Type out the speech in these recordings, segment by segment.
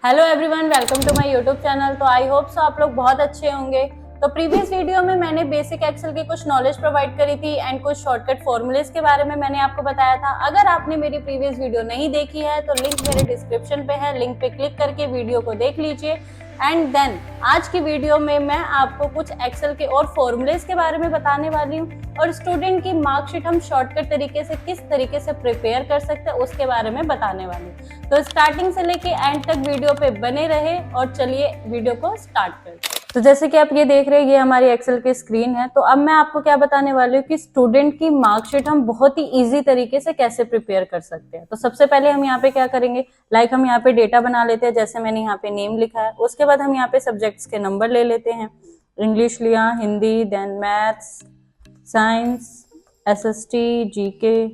Hello everyone, welcome to my YouTube channel. तो I hope so आप लोग बहुत अच्छे होंगे। तो प्रीवियस वीडियो में मैंने बेसिक एक्सेल की कुछ नॉलेज प्रोवाइड करी थी एंड कुछ शॉर्टकट फॉर्मूलेस के बारे में मैंने आपको बताया था। अगर आपने मेरी प्रीवियस वीडियो नहीं देखी है तो लिंक मेरे डिस्क्रिप्शन पे है, लिंक पे क्लिक करके वीडियो को देख लीजिए। एंड देन आज की वीडियो में मैं आपको कुछ एक्सेल के और फॉर्मूलेस के बारे में बताने वाली हूँ और स्टूडेंट की मार्कशीट हम शॉर्टकट तरीके से किस तरीके से प्रिपेयर कर सकते हैं उसके बारे में बताने वाली हूँ। तो स्टार्टिंग से लेके एंड तक वीडियो पे बने रहे और चलिए वीडियो को स्टार्ट करते हैं। तो जैसे कि आप ये देख रहे हैं, ये हमारी एक्सेल की स्क्रीन है। तो अब मैं आपको क्या बताने वाली हूँ कि स्टूडेंट की मार्कशीट हम बहुत ही इजी तरीके से कैसे प्रिपेयर कर सकते हैं। तो सबसे पहले हम यहाँ पे क्या करेंगे, हम यहाँ पे डेटा बना लेते हैं। जैसे मैंने यहाँ पे नेम लिखा है, उसके बाद हम यहाँ पे सब्जेक्ट्स के नंबर ले लेते हैं। इंग्लिश लिया, Hindi, then maths, science, SST, GK.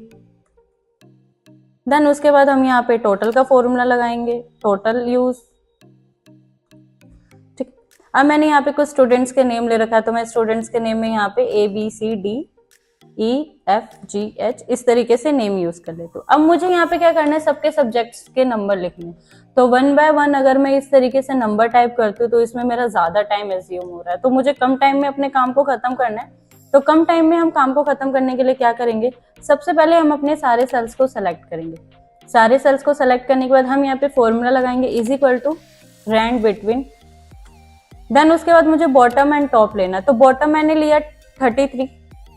Then उसके बाद हम यहाँ पे टोटल का फॉर्मूला लगाएंगे, टोटल यूज। ठीक, अब मैंने यहाँ पे कुछ स्टूडेंट्स के नेम ले रखा है, तो मैं स्टूडेंट्स के नेम में यहाँ पे ABCDEFGH इस तरीके से नेम यूज कर लेती हूँ। अब मुझे यहाँ पे क्या करना है, सबके सब्जेक्ट्स के नंबर लिखने। तो 1 बाय 1 अगर मैं इस तरीके से नंबर टाइप करती हूँ तो इसमें मेरा ज्यादा टाइम एज्यूम हो रहा है। तो मुझे कम टाइम में अपने काम को खत्म करना है। तो कम टाइम में हम काम को खत्म करने के लिए क्या करेंगे, सबसे पहले हम अपने सारे सेल्स को सेलेक्ट करेंगे। सारे सेल्स को सेलेक्ट करने के बाद हम यहाँ पे फॉर्मूला लगाएंगे, is equal to rand between. Then उसके बाद मुझे बॉटम एंड टॉप लेना। तो बॉटम मैंने लिया 33,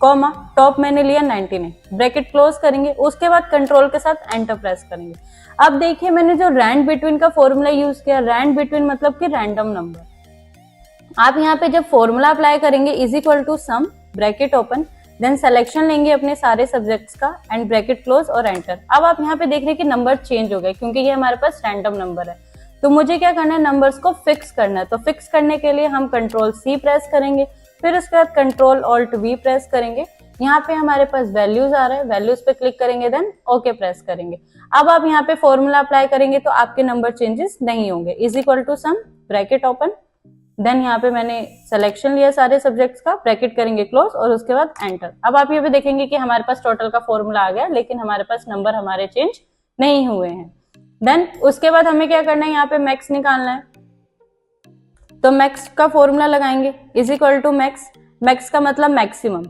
कॉमा टॉप मैंने लिया 99, ब्रैकेट क्लोज करेंगे। उसके बाद कंट्रोल के साथ एंटर प्रेस करेंगे। अब देखिए मैंने जो रैंड बिटवीन का फॉर्मूला यूज किया, रैंड बिटवीन मतलब कि रैंडम नंबर। आप यहाँ पे जब फॉर्मूला अप्लाई करेंगे, is equal to sum, bracket open, then selection लेंगे अपने सारे सब्जेक्ट्स का एंड ब्रैकेट क्लोज और एंटर। अब आप यहाँ पे देख रहे हैं कि नंबर चेंज हो गए क्योंकि ये हमारे पास रैंडम नंबर है। तो मुझे क्या करना है, नंबर्स को फिक्स करना है। तो फिक्स करने के लिए हम कंट्रोल C प्रेस करेंगे, फिर उसके बाद कंट्रोल ऑल्ट V प्रेस करेंगे। यहाँ पे हमारे पास वैल्यूज आ रहा है, वैल्यूज पे क्लिक करेंगे, देन ओके प्रेस करेंगे। अब आप यहाँ पे फॉर्मूला अप्लाई करेंगे तो आपके नंबर चेंजेस नहीं होंगे। Is equal to sum, bracket open, then यहाँ पे मैंने सिलेक्शन लिया सारे सब्जेक्ट्स का, ब्रैकेट करेंगे क्लोज और उसके बाद एंटर। अब आप ये भी देखेंगे कि हमारे पास टोटल का फॉर्मूला आ गया, लेकिन हमारे पास नंबर हमारे चेंज नहीं हुए हैं। देन उसके बाद हमें क्या करना है, यहाँ पे मैक्स निकालना है। तो मैक्स का फॉर्मूला लगाएंगे, is equal to max. Max का मतलब मैक्सिमम,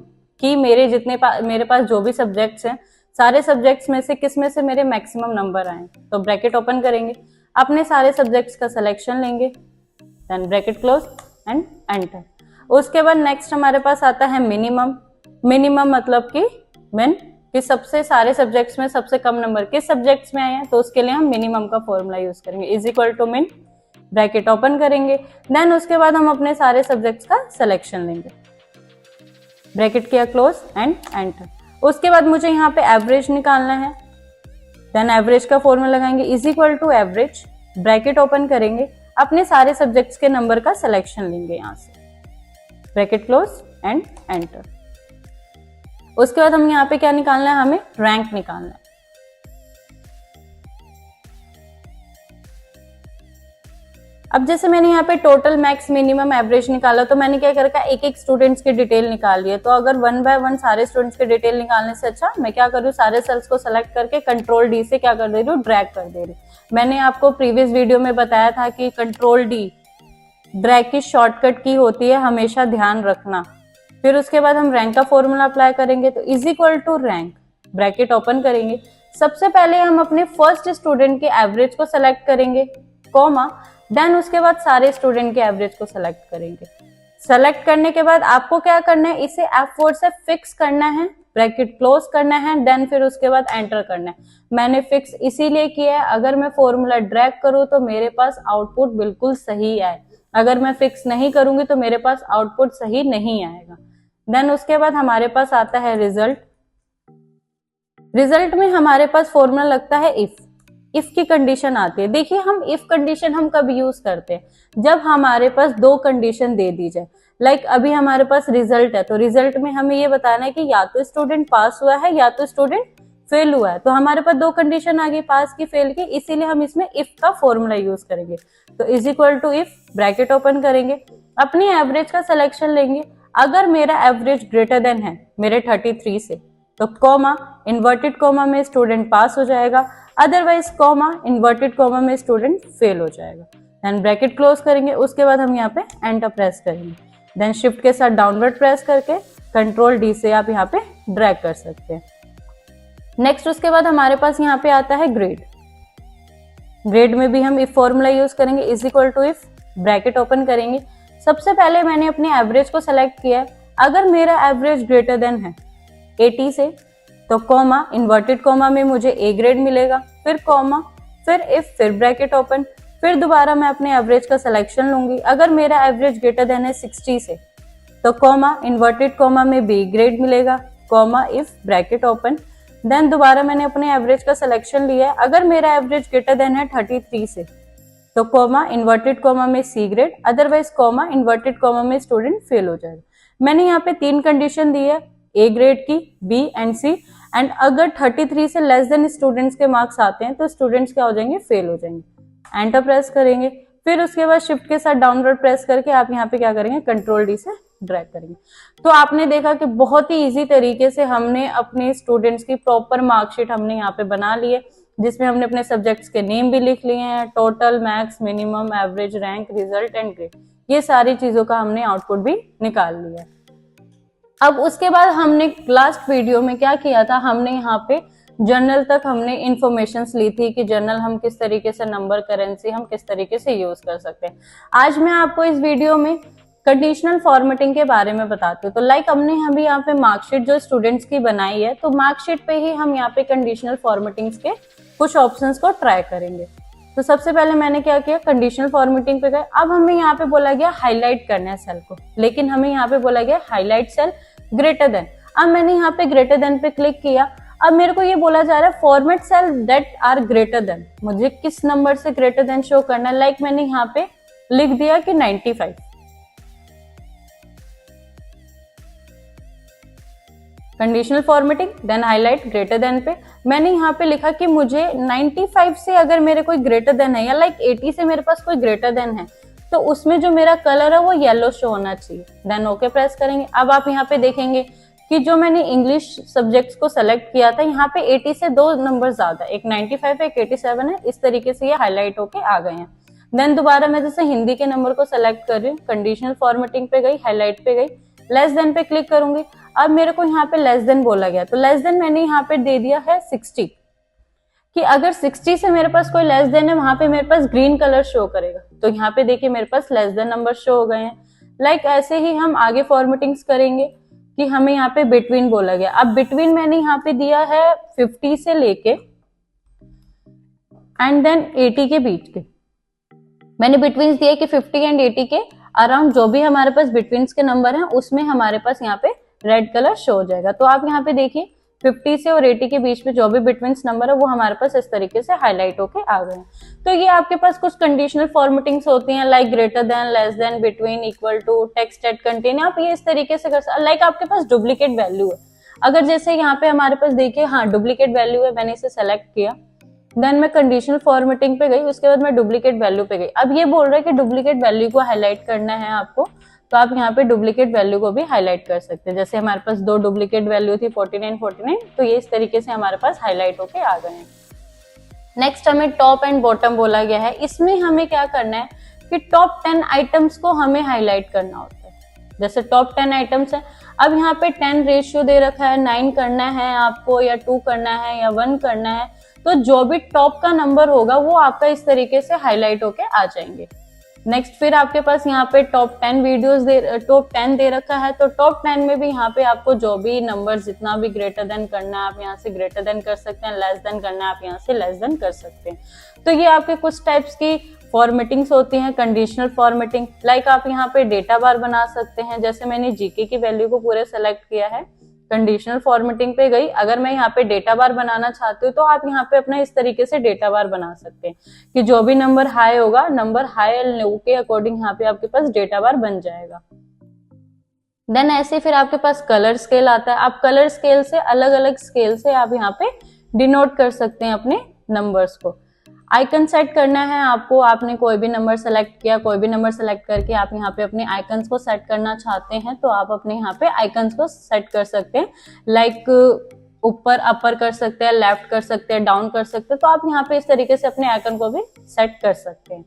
कि मेरे पास जो भी सब्जेक्ट्स हैं, सारे सब्जेक्ट्स में से किस में से मेरे मैक्सिमम नंबर आए। तो ब्रैकेट ओपन करेंगे, अपने सारे सब्जेक्ट्स का सिलेक्शन लेंगे, then bracket close and enter. उसके बाद नेक्स्ट हमारे पास आता है मिनिमम। मिनिमम मतलब कि मिन, कि सबसे सारे सब्जेक्ट्स में सबसे कम नंबर किस सब्जेक्ट्स में आए हैं, तो उसके लिए हम मिनिमम का फॉर्मूला यूज करेंगे, इज इक्वल टू मिन, ब्रैकेट ओपन करेंगे। देन उसके बाद हम अपने सारे सब्जेक्ट्स का सिलेक्शन लेंगे, ब्रैकेट किया क्लोज एंड एंटर। उसके बाद मुझे यहाँ पे एवरेज निकालना है। देन एवरेज का फॉर्मूला लगाएंगे, is equal to average, bracket open करेंगे, अपने सारे सब्जेक्ट्स के नंबर का सिलेक्शन लेंगे यहाँ से, ब्रैकेट क्लोज एंड एंटर। उसके बाद हम यहाँ पे क्या निकालना है, हमें रैंक निकालना है। अब जैसे मैंने यहाँ पे टोटल, मैक्स, मिनिमम, एवरेज निकाला, तो मैंने क्या कर रखा है, एक एक स्टूडेंट्स की डिटेल निकाल ली है। तो अगर 1 बाय 1 सारे स्टूडेंट्स की डिटेल निकालने से अच्छा मैं क्या कर रही हूँ, सारे सेल्स को सेलेक्ट करके कंट्रोल D से क्या कर दे रही हूँ, ड्रैग कर दे रही हूँ। मैंने आपको प्रीवियस वीडियो में बताया था कि कंट्रोल D ड्रैग की शॉर्टकट की होती है, हमेशा ध्यान रखना। फिर उसके बाद हम रैंक का फॉर्मूला अप्लाई करेंगे, तो is equal to rank, bracket open करेंगे। सबसे पहले हम अपने फर्स्ट स्टूडेंट के एवरेज को सेलेक्ट करेंगे, कॉमा, देन उसके बाद सारे स्टूडेंट के एवरेज को सेलेक्ट करेंगे। सेलेक्ट करने के बाद आपको क्या करना है, इसे F4 से फिक्स करना है, ब्रैकेट क्लोज करना है, देन फिर उसके बाद एंटर करना है। मैंने फिक्स इसीलिए किया है, अगर मैं फॉर्मूला ड्रैग करूं तो मेरे पास आउटपुट बिल्कुल सही आए। अगर मैं फिक्स नहीं करूंगी तो मेरे पास आउटपुट सही नहीं आएगा। देन उसके बाद हमारे पास आता है रिजल्ट। रिजल्ट में हमारे पास फॉर्मूला लगता है इफ की कंडीशन आती है। देखिए हम इफ कंडीशन हम कब यूज करते हैं, जब हमारे पास 2 कंडीशन दे दी जाए। अभी हमारे पास रिजल्ट है, तो रिजल्ट में हमें ये बताना है कि या तो स्टूडेंट पास हुआ है या तो स्टूडेंट फेल हुआ है। तो हमारे पास 2 कंडीशन आ गई, पास की, फेल की, इसीलिए हम इसमें इफ का फॉर्मूला यूज करेंगे। तो is equal to if, bracket open करेंगे, अपनी एवरेज का सिलेक्शन लेंगे। अगर मेरा एवरेज ग्रेटर देन है मेरे 33 से, तो कॉमा इन्वर्टेड कॉमा में स्टूडेंट पास हो जाएगा, अदरवाइज कॉमा इन्वर्टेड कॉमा में स्टूडेंट फेल हो जाएगा। देन ब्रैकेट क्लोज करेंगे, उसके बाद हम यहाँ पे एंटर प्रेस करेंगे, देन शिफ्ट के साथ डाउनवर्ड प्रेस करके कंट्रोल डी से आप यहाँ पे ड्रैग कर सकते हैं। नेक्स्ट उसके बाद हमारे पास यहाँ पे आता है ग्रेड। ग्रेड में भी हम इफ फॉर्मूला यूज करेंगे, is equal to if, bracket open करेंगे। सबसे पहले मैंने अपने एवरेज को सेलेक्ट किया है, अगर मेरा एवरेज ग्रेटर देन है 80 से तो कॉमा इन्वर्टेड कॉमा में मुझे ए ग्रेड मिलेगा, फिर कॉमा, फिर इफ, फिर ब्रैकेट ओपन, फिर दोबारा मैं अपने एवरेज का सिलेक्शन लूंगी। अगर मेरा एवरेज ग्रेटर देन है 60 से तो कॉमा इन्वर्टेड कॉमा में बी ग्रेड मिलेगा, comma if, bracket open, then दोबारा मैंने अपने एवरेज का सिलेक्शन लिया है। अगर मेरा एवरेज ग्रेटर देन है 33 से तो कॉमा इन्वर्टेड कॉमा में C grade, otherwise comma inverted comma में स्टूडेंट फेल हो जाएगा। मैंने यहाँ पे 3 कंडीशन दी है, ए ग्रेड की, बी एंड सी, एंड अगर 33 से लेस देन स्टूडेंट्स के मार्क्स आते हैं तो स्टूडेंट्स क्या हो जाएंगे, फेल हो जाएंगे। एंटर प्रेस करेंगे, फिर उसके बाद शिफ्ट के साथ डाउनवर्ड प्रेस करके आप यहाँ पे क्या करेंगे, कंट्रोल डी से ड्रैग करेंगे। तो आपने देखा कि बहुत ही इजी तरीके से हमने अपने स्टूडेंट्स की प्रॉपर मार्कशीट हमने यहाँ पे बना ली है, जिसमें हमने अपने सब्जेक्ट्स के नेम भी लिख लिए हैं, total, max, minimum, average, rank, result and grade, ये सारी चीजों का हमने आउटपुट भी निकाल लिया है। अब उसके बाद हमने लास्ट वीडियो में क्या किया था, हमने यहाँ पे जर्नल तक हमने इंफॉर्मेशन ली थी कि जर्नल हम किस तरीके से, नंबर करेंसी हम किस तरीके से यूज कर सकते हैं। आज मैं आपको इस वीडियो में कंडीशनल फॉर्मेटिंग के बारे में बताती हूँ। तो लाइक हमने अभी यहाँ पे मार्कशीट जो स्टूडेंट्स की बनाई है, तो मार्कशीट पे ही हम यहाँ पे कंडीशनल फॉर्मेटिंग के कुछ ऑप्शंस को ट्राई करेंगे। तो सबसे पहले मैंने क्या किया, कंडीशनल फॉर्मेटिंग पे गए। अब हमें यहाँ पे बोला गया हाईलाइट करना है सेल को, लेकिन हमें यहाँ पे बोला गया हाईलाइट सेल ग्रेटर देन। अब मैंने यहाँ पे ग्रेटर देन पे क्लिक किया। अब मेरे को ये बोला जा रहा है format cell that are greater than, मुझे किस नंबर से ग्रेटर देन शो करना है। लाइक मैंने यहाँ पे लिख दिया कि 95। Conditional formatting, then highlight greater than पे मैंने यहाँ पे लिखा कि मुझे 95 से अगर मेरे कोई ग्रेटर देन है, या लाइक 80 से मेरे पास कोई ग्रेटर देन है, तो उसमें जो मेरा कलर है वो येलो शो होना चाहिए। देन ओके प्रेस करेंगे। अब आप यहाँ पे देखेंगे कि जो मैंने इंग्लिश सब्जेक्ट्स को सेलेक्ट किया था, यहाँ पे 80 से 2 नंबर ज्यादा, एक 95 है, एक 87 है, इस तरीके से ये हाईलाइट होके आ गए हैं। देन दोबारा मैं जैसे हिंदी के नंबर को सेलेक्ट कर रही हूँ, कंडीशनल फॉर्मेटिंग पे गई, हाईलाइट पे गई, लेस देन पे क्लिक करूंगी। अब मेरे को यहाँ पे लेस देन बोला गया, तो लेस देन मैंने यहाँ पे दे दिया है 60, कि अगर 60 से मेरे पास कोई लेस देन है, वहां पे मेरे पास ग्रीन कलर शो करेगा। तो यहाँ पे देखिए मेरे पास लेस देन नंबर शो हो गए हैं। लाइक ऐसे ही हम आगे फॉर्मेटिंग्स करेंगे कि हमें यहाँ पे बिटवीन बोला गया। अब बिटवीन मैंने यहाँ पे दिया है 50 से लेके एंड देन 80 के बीच के। मैंने बिटवीन दिया कि 50 एंड 80 के अराउंड जो भी हमारे पास बिटवीन के नंबर हैं, उसमें हमारे पास यहाँ पे रेड कलर शो हो जाएगा। तो आप यहाँ पे देखिए 50 से और 80 के बीच में जो भी बिटवीन नंबर है वो हमारे पास इस तरीके से हाईलाइट होके आ गए हैं। तो ये आपके पास कुछ कंडीशनल फॉर्मेटिंग्स होती हैं, like greater than, less than, between, equal to, text at contain. आप ये इस तरीके से कर सकते। लाइक आपके पास डुप्लीकेट वैल्यू है, अगर जैसे यहाँ पे हमारे पास देखिए, हाँ डुप्लीकेट वैल्यू है, मैंने इसे सेलेक्ट किया, देन मैं कंडीशनल फॉर्मेटिंग पे गई, उसके बाद मैं डुप्लीकेट वैल्यू पे गई। अब ये बोल रहा है कि डुप्लीकेट वैल्यू को हाईलाइट करना है आपको, तो आप यहाँ पे डुप्लीकेट वैल्यू को भी हाईलाइट कर सकते हैं। जैसे हमारे पास 2 डुप्लीकेट वैल्यू थी 49, 49, तो ये इस तरीके से हमारे पास हाईलाइट होके आ गए हैं। नेक्स्ट हमें टॉप एंड बॉटम बोला गया है। इसमें हमें क्या करना है कि टॉप 10 आइटम्स को हमें हाईलाइट करना होता है। जैसे टॉप 10 आइटम्स है, अब यहाँ पे 10 रेशियो दे रखा है, 9 करना है आपको, या 2 करना है, या 1 करना है। तो जो भी टॉप का नंबर होगा वो आपका इस तरीके से हाईलाइट होके आ जाएंगे। नेक्स्ट फिर आपके पास यहाँ पे टॉप 10 वीडियोस टॉप 10 दे रखा है, तो टॉप 10 में भी यहाँ पे आपको जो भी नंबर जितना भी ग्रेटर देन करना है आप यहाँ से ग्रेटर देन कर सकते हैं, लेस देन करना है आप यहाँ से लेस देन कर सकते हैं। तो ये आपके कुछ टाइप्स की फॉर्मेटिंग्स होती हैं। कंडीशनल फॉर्मेटिंग, लाइक आप यहाँ पे डेटा बार बना सकते हैं। जैसे मैंने जीके की वैल्यू को पूरे सेलेक्ट किया है, कंडीशनल फॉर्मेटिंग पे गई, अगर मैं यहाँ पे डेटा बार बनाना चाहती हूँ तो आप यहाँ पे अपना इस तरीके से डेटा बार बना सकते हैं कि जो भी नंबर हाई होगा, नंबर हाई और लो के अकॉर्डिंग यहाँ पे आपके पास डेटा बार बन जाएगा। देन ऐसे फिर आपके पास कलर स्केल आता है। आप कलर स्केल से अलग अलग स्केल से आप यहाँ पे डिनोट कर सकते हैं अपने नंबर्स को। आइकन सेट करना है आपको, आपने कोई भी नंबर सेलेक्ट किया, कोई भी नंबर सेलेक्ट करके आप यहाँ पे अपने आइकन्स को सेट करना चाहते हैं तो आप अपने यहाँ पे आइकन्स को सेट कर सकते हैं। लाइक ऊपर अपर कर सकते हैं, लेफ्ट कर सकते हैं, डाउन कर सकते हैं। तो आप यहाँ पे इस तरीके से अपने आइकन को भी सेट कर सकते हैं।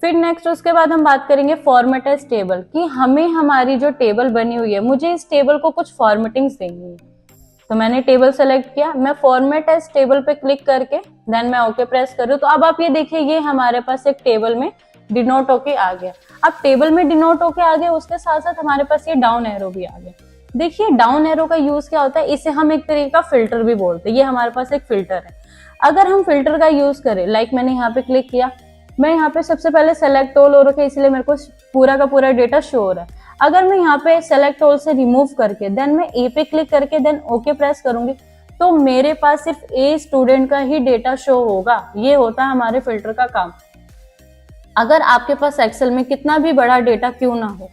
फिर नेक्स्ट उसके बाद हम बात करेंगे फॉर्मेट एज टेबल, कि हमें हमारी जो टेबल बनी हुई है, मुझे इस टेबल को कुछ फॉर्मेटिंग्स देनी है। तो मैंने टेबल सेलेक्ट किया, मैं फॉर्मेट एज टेबल पे क्लिक करके देन मैं ओके प्रेस करूँ। तो अब आप ये देखिए, ये हमारे पास एक टेबल में डिनोट होके आ गया। अब टेबल में डिनोट होके आ गया, उसके साथ साथ हमारे पास ये डाउन एरो भी आ गया। देखिए डाउन एरो का यूज क्या होता है, इसे हम एक तरीके का फिल्टर भी बोलते हैं। ये हमारे पास एक फिल्टर है। अगर हम फिल्टर का यूज करें, लाइक मैंने यहाँ पे क्लिक किया, मैं यहाँ पे सबसे पहले सेलेक्ट ऑल हो रखा है, इसलिए मेरे को पूरा का पूरा डेटा शो हो रहा है। अगर मैं यहाँ पे सेलेक्ट ऑल से रिमूव करके देन मैं ए पे क्लिक करके देन ओके प्रेस करूंगी, तो मेरे पास सिर्फ ए स्टूडेंट का ही डेटा शो होगा। ये होता है हमारे फिल्टर का काम। अगर आपके पास एक्सेल में कितना भी बड़ा डेटा क्यों ना हो,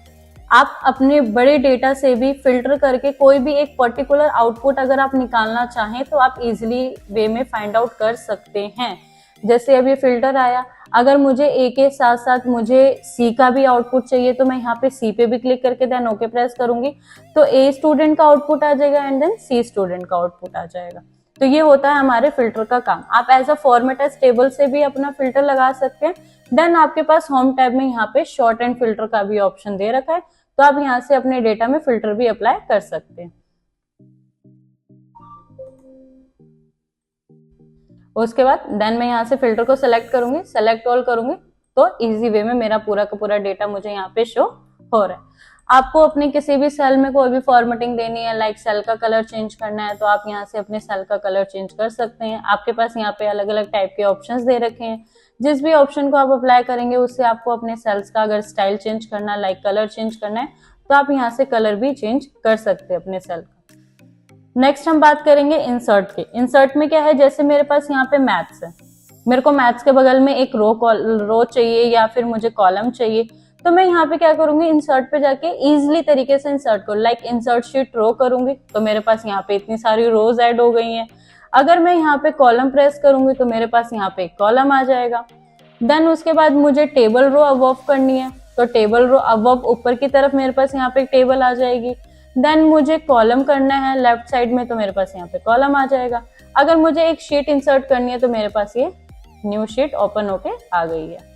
आप अपने बड़े डेटा से भी फिल्टर करके कोई भी एक पर्टिकुलर आउटपुट अगर आप निकालना चाहें तो आप इजीली वे में फाइंड आउट कर सकते हैं। जैसे अब ये फिल्टर आया, अगर मुझे ए के साथ साथ मुझे सी का भी आउटपुट चाहिए तो मैं यहाँ पे सी पे भी क्लिक करके देन ओके प्रेस करूंगी, तो ए स्टूडेंट का आउटपुट आ जाएगा एंड देन सी स्टूडेंट का आउटपुट आ जाएगा। तो ये होता है हमारे फिल्टर का काम। आप as a format as table से भी अपना फिल्टर लगा सकते हैं। देन आपके पास होम टैब में यहाँ पे शॉर्ट एंड फिल्टर का भी ऑप्शन दे रखा है, तो आप यहाँ से अपने डेटा में फिल्टर भी अप्लाई कर सकते हैं। उसके बाद देन मैं यहाँ से फिल्टर को सिलेक्ट करूंगी, सेलेक्ट ऑल करूंगी, तो इजी वे में मेरा पूरा का पूरा डेटा मुझे यहाँ पे शो हो रहा है। आपको अपने किसी भी सेल में कोई भी फॉर्मेटिंग देनी है, लाइक सेल का कलर चेंज करना है, तो आप यहाँ से अपने सेल का कलर चेंज कर सकते हैं। आपके पास यहाँ पे अलग अलग टाइप के ऑप्शंस दे रखे हैं, जिस भी ऑप्शन को आप अप्लाई करेंगे उससे आपको अपने सेल्स का अगर स्टाइल चेंज करना है, लाइक कलर चेंज करना है, तो आप यहाँ से कलर भी चेंज कर सकते हैं अपने सेल का। नेक्स्ट हम बात करेंगे इंसर्ट के। इंसर्ट में क्या है, जैसे मेरे पास यहाँ पे मैथ्स है, मेरे को मैथ्स के बगल में एक रो चाहिए या फिर मुझे कॉलम चाहिए, तो मैं यहाँ पे क्या करूंगी, इंसर्ट पे जाके इजीली तरीके से इंसर्ट करूँ। लाइक इंसर्ट शीट रो करूंगी तो मेरे पास यहाँ पे इतनी सारी रोज ऐड हो गई हैं। अगर मैं यहाँ पे कॉलम प्रेस करूंगी तो मेरे पास यहाँ पे एक कॉलम आ जाएगा। देन उसके बाद मुझे टेबल रो अबव करनी है, तो टेबल रो अबव ऊपर की तरफ मेरे पास यहाँ पे एक टेबल आ जाएगी। देन मुझे कॉलम करना है लेफ्ट साइड में, तो मेरे पास यहाँ पे कॉलम आ जाएगा। अगर मुझे एक शीट इंसर्ट करनी है तो मेरे पास ये न्यू शीट ओपन होके आ गई है।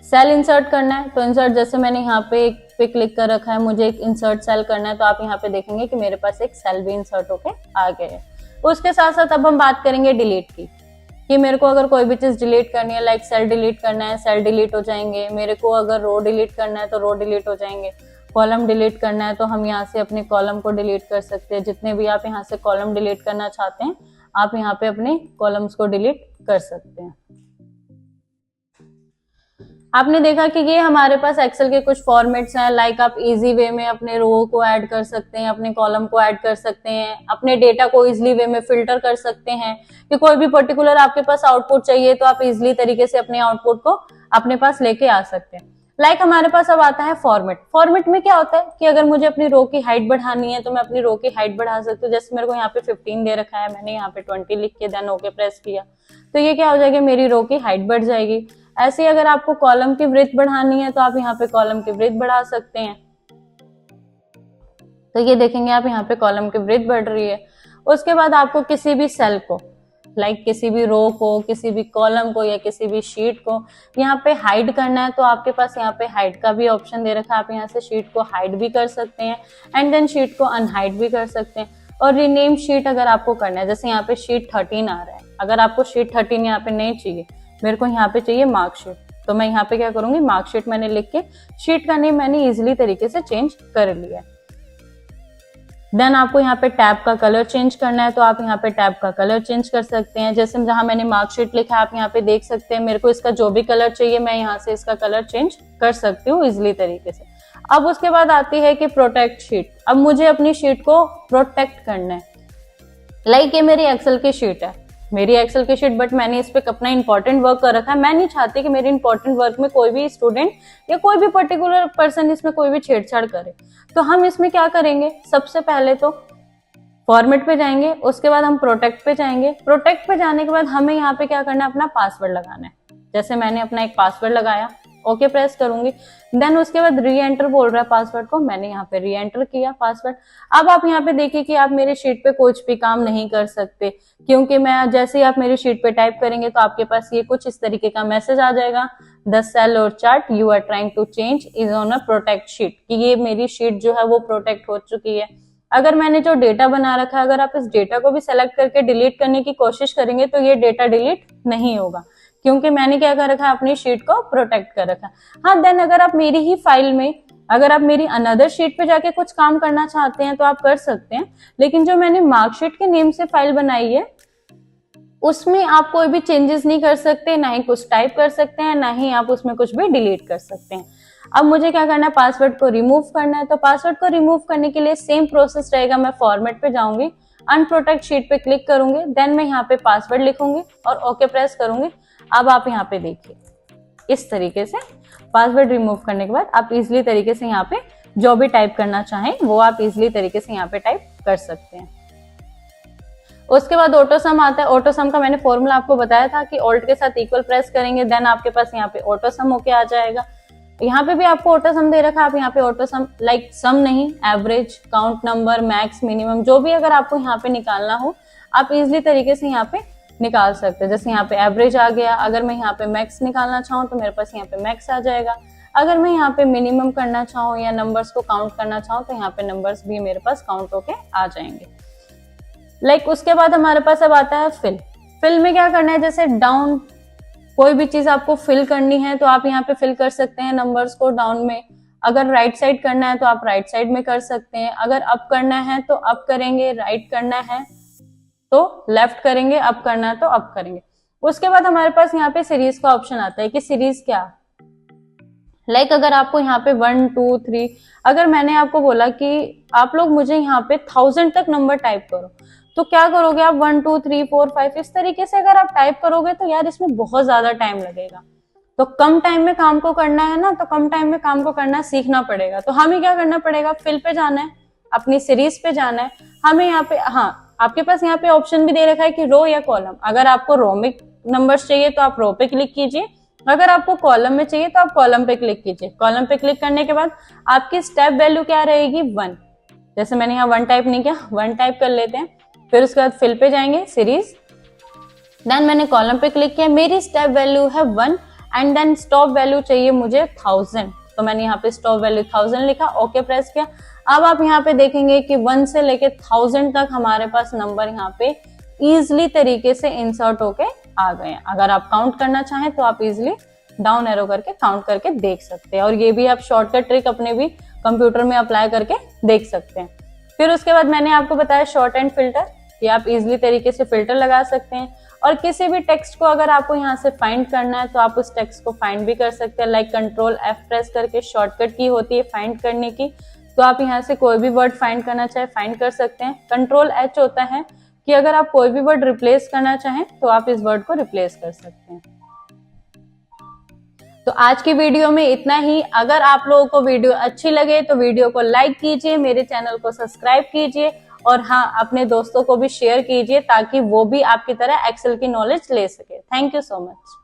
सेल इंसर्ट करना है, तो इंसर्ट जैसे मैंने यहाँ पे एक पे क्लिक कर रखा है, मुझे एक इंसर्ट सेल करना है, तो आप यहाँ पे देखेंगे कि मेरे पास एक सेल भी इंसर्ट होके आ गया है। उसके साथ साथ अब हम बात करेंगे डिलीट की, कि मेरे को अगर कोई भी चीज डिलीट करनी है, लाइक सेल डिलीट करना है, सेल डिलीट हो जाएंगे। मेरे को अगर रो डिलीट करना है तो रो डिलीट हो जाएंगे। कॉलम डिलीट करना है तो हम यहाँ से अपने कॉलम को डिलीट कर सकते हैं। जितने भी आप यहाँ से कॉलम डिलीट करना चाहते हैं, आप यहाँ पे अपने कॉलम्स को डिलीट कर सकते हैं। आपने देखा कि ये हमारे पास एक्सेल के कुछ फॉर्मेट्स हैं, लाइक आप इजी वे में अपने रो को ऐड कर सकते हैं, अपने कॉलम को ऐड कर सकते हैं, अपने डेटा को इजीली वे में फिल्टर कर सकते हैं, कि कोई भी पर्टिकुलर आपके पास आउटपुट चाहिए तो आप इजीली तरीके से अपने आउटपुट को अपने पास लेके आ सकते हैं। लाइक हमारे पास अब आता है फॉर्मेट। फॉर्मेट में क्या होता है कि अगर मुझे अपनी रो की हाइट बढ़ानी है तो मैं अपनी रो की हाइट बढ़ा सकती हूँ। जैसे मेरे को यहाँ पे 15 दे रखा है, मैंने यहाँ पे 20 लिख के देन ओके प्रेस किया, तो ये क्या हो जाएगा, मेरी रो की हाइट बढ़ जाएगी। ऐसे ही अगर आपको कॉलम की विड्थ बढ़ानी है तो आप यहाँ पे कॉलम की विड्थ बढ़ा सकते हैं। तो ये देखेंगे आप यहाँ पे कॉलम की विड्थ बढ़ रही है। उसके बाद आपको किसी भी सेल को, लाइक किसी भी रो को, किसी भी कॉलम को या किसी भी शीट को यहाँ पे हाइड करना है, तो आपके पास यहाँ पे हाइड का भी ऑप्शन दे रखा है। आप यहाँ से शीट को हाइड भी कर सकते हैं एंड देन शीट को अनहाइड भी कर सकते हैं। और रीनेम शीट अगर आपको करना है, जैसे यहाँ पे शीट 13 आ रहा है, अगर आपको शीट 13 यहाँ पे नहीं चाहिए, मेरे को यहाँ पे चाहिए मार्कशीट, तो मैं यहाँ पे क्या करूंगी, मार्कशीट मैंने लिख के शीट का नेम मैंने इजिली तरीके से चेंज कर लिया। देन आपको यहाँ पे टैब का कलर चेंज करना है, तो आप यहाँ पे टैब का कलर चेंज कर सकते हैं। जैसे जहां मैंने मार्कशीट लिखा है आप यहाँ पे देख सकते हैं, मेरे को इसका जो भी कलर चाहिए मैं यहाँ से इसका कलर चेंज कर सकती हूँ इजिली तरीके से। अब उसके बाद आती है कि प्रोटेक्ट शीट। अब मुझे अपनी शीट को प्रोटेक्ट करना है। लाइक ये मेरी एक्सेल की शीट है, मेरी एक्सेल की शीट, बट मैंने इस पे अपना इंपॉर्टेंट वर्क कर रखा है। मैं नहीं चाहती कि मेरे इंपॉर्टेंट वर्क में कोई भी स्टूडेंट या कोई भी पर्टिकुलर पर्सन इसमें कोई भी छेड़छाड़ करे। तो हम इसमें क्या करेंगे, सबसे पहले तो फॉर्मेट पे जाएंगे, उसके बाद हम प्रोटेक्ट पे जाएंगे। प्रोटेक्ट पे जाने के बाद हमें यहाँ पे क्या करना है, अपना पासवर्ड लगाना है। जैसे मैंने अपना एक पासवर्ड लगाया, ओके प्रेस करूंगी। देन उसके बाद री एंटर बोल रहा है पासवर्ड को, मैंने यहाँ पे री एंटर किया पासवर्ड। अब आप यहाँ पे देखिए कि आप मेरी शीट पे कुछ भी काम नहीं कर सकते, क्योंकि मैं जैसे ही आप मेरी शीट पे टाइप करेंगे तो आपके पास ये कुछ इस तरीके का मैसेज आ जाएगा, the cell or chart you are trying to change is on a protect sheet, कि ये मेरी शीट जो है वो प्रोटेक्ट हो चुकी है। अगर मैंने जो डेटा बना रखा है, अगर आप इस डेटा को भी सेलेक्ट करके डिलीट करने की कोशिश करेंगे तो ये डेटा डिलीट नहीं होगा, क्योंकि मैंने क्या कर रखा है, अपनी शीट को प्रोटेक्ट कर रखा है। हाँ, देन अगर आप मेरी ही फाइल में, अगर आप मेरी अनदर शीट पे जाके कुछ काम करना चाहते हैं तो आप कर सकते हैं, लेकिन जो मैंने मार्कशीट के नेम से फाइल बनाई है उसमें आप कोई भी चेंजेस नहीं कर सकते, ना ही कुछ टाइप कर सकते हैं, ना ही आप उसमें कुछ भी डिलीट कर सकते हैं। अब मुझे क्या करना है, पासवर्ड को रिमूव करना है। तो पासवर्ड को रिमूव करने के लिए सेम प्रोसेस रहेगा, मैं फॉर्मेट पे जाऊंगी, अनप्रोटेक्ट शीट पे क्लिक करूंगी, देन मैं यहाँ पे पासवर्ड लिखूंगी और ओके प्रेस करूंगी। अब आप यहाँ पे देखिए इस तरीके से पासवर्ड रिमूव करने के बाद आप इजिली तरीके से यहाँ पे जो भी टाइप करना चाहें वो आप इजिली तरीके से यहाँ पे टाइप कर सकते हैं। उसके बाद ऑटो सम आता है। ऑटो सम का मैंने फॉर्मूला आपको बताया था कि ऑल्ट के साथ इक्वल प्रेस करेंगे, देन आपके पास यहाँ पे ऑटो सम होके आ जाएगा। यहाँ पे भी आपको ऑटो सम दे रखा है, आप यहाँ पे ऑटो सम लाइक सम नहीं, average, count number, max, minimum, जो भी अगर आपको यहाँ पे निकालना हो आप इजिली तरीके से यहाँ पे निकाल सकते हैं। जैसे यहाँ पे एवरेज आ गया, अगर मैं यहाँ पे मैक्स निकालना चाहूँ तो मेरे पास यहाँ पे मैक्स आ जाएगा। अगर मैं यहाँ पे मिनिमम करना चाहूँ या नंबर्स को काउंट करना चाहूँ तो यहाँ पे नंबर्स भी मेरे पास काउंट होके आ जाएंगे। लाइक उसके बाद हमारे पास अब आता है फिल। फिल में क्या करना है, जैसे डाउन कोई भी चीज आपको फिल करनी है तो आप यहाँ पे फिल कर सकते हैं नंबर्स को डाउन में। अगर राइट साइड करना है तो आप राइट साइड में कर सकते हैं। अगर अप करना है तो अप करेंगे, राइट करना है तो लेफ्ट करेंगे, अप करना है तो अप करेंगे। उसके बाद हमारे पास यहाँ पे सीरीज का ऑप्शन आता है कि सीरीज क्या, लाइक अगर आपको यहाँ पे 1 2 3, अगर मैंने आपको बोला कि आप लोग मुझे यहाँ पे 1000 तक नंबर टाइप करो तो क्या करोगे आप 1 2 3 4 5 इस तरीके से अगर आप टाइप करोगे तो यार इसमें बहुत ज्यादा टाइम लगेगा। तो कम टाइम में काम को करना है ना, तो कम टाइम में काम को करना सीखना पड़ेगा। तो हमें क्या करना पड़ेगा, फिल पे जाना है, अपनी सीरीज पे जाना है। हमें यहाँ पे, हाँ आपके पास यहाँ पे ऑप्शन भी दे रखा है कि रो या कॉलम। अगर आपको रो में नंबर्स चाहिए तो आप रो पे क्लिक कीजिए, अगर आपको कॉलम में चाहिए तो आप कॉलम पे क्लिक कीजिए। कॉलम पे क्लिक करने के बाद आपकी स्टेप वैल्यू क्या रहेगी, 1। जैसे मैंने यहाँ 1 टाइप नहीं किया, 1 टाइप कर लेते हैं। फिर उसके बाद फिल पे जाएंगे, सीरीज, देन मैंने कॉलम पे क्लिक किया, मेरी स्टेप वैल्यू है 1 एंड देन स्टॉप वैल्यू चाहिए मुझे 1000, तो मैंने यहाँ पे स्टॉप वैल्यू 1000 लिखा, ओके प्रेस किया। अब आप यहाँ पे देखेंगे कि 1 से लेके 1000 तक हमारे पास नंबर यहाँ पे इजिली तरीके से इंसर्ट होके आ गए हैं। अगर आप काउंट करना चाहें तो आप इजिली डाउन एरो करके काउंट करके देख सकते हैं, और ये भी आप शॉर्टकट ट्रिक अपने भी कंप्यूटर में अप्लाई करके देख सकते हैं। फिर उसके बाद मैंने आपको बताया शॉर्ट एंड फिल्टर, कि आप इजिली तरीके से फिल्टर लगा सकते हैं, और किसी भी टेक्स्ट को अगर आपको यहाँ से फाइंड करना है तो आप उस टेक्स्ट को फाइंड भी कर सकते हैं। लाइक कंट्रोल F प्रेस करके शॉर्टकट की होती है फाइंड करने की, तो आप यहाँ से कोई भी वर्ड फाइंड करना चाहे फाइंड कर सकते हैं। कंट्रोल H होता है कि अगर आप कोई भी वर्ड रिप्लेस करना चाहें तो आप इस वर्ड को रिप्लेस कर सकते हैं। तो आज की वीडियो में इतना ही। अगर आप लोगों को वीडियो अच्छी लगे तो वीडियो को लाइक कीजिए, मेरे चैनल को सब्सक्राइब कीजिए, और हाँ अपने दोस्तों को भी शेयर कीजिए ताकि वो भी आपकी तरह एक्सेल की नॉलेज ले सके। Thank you so much.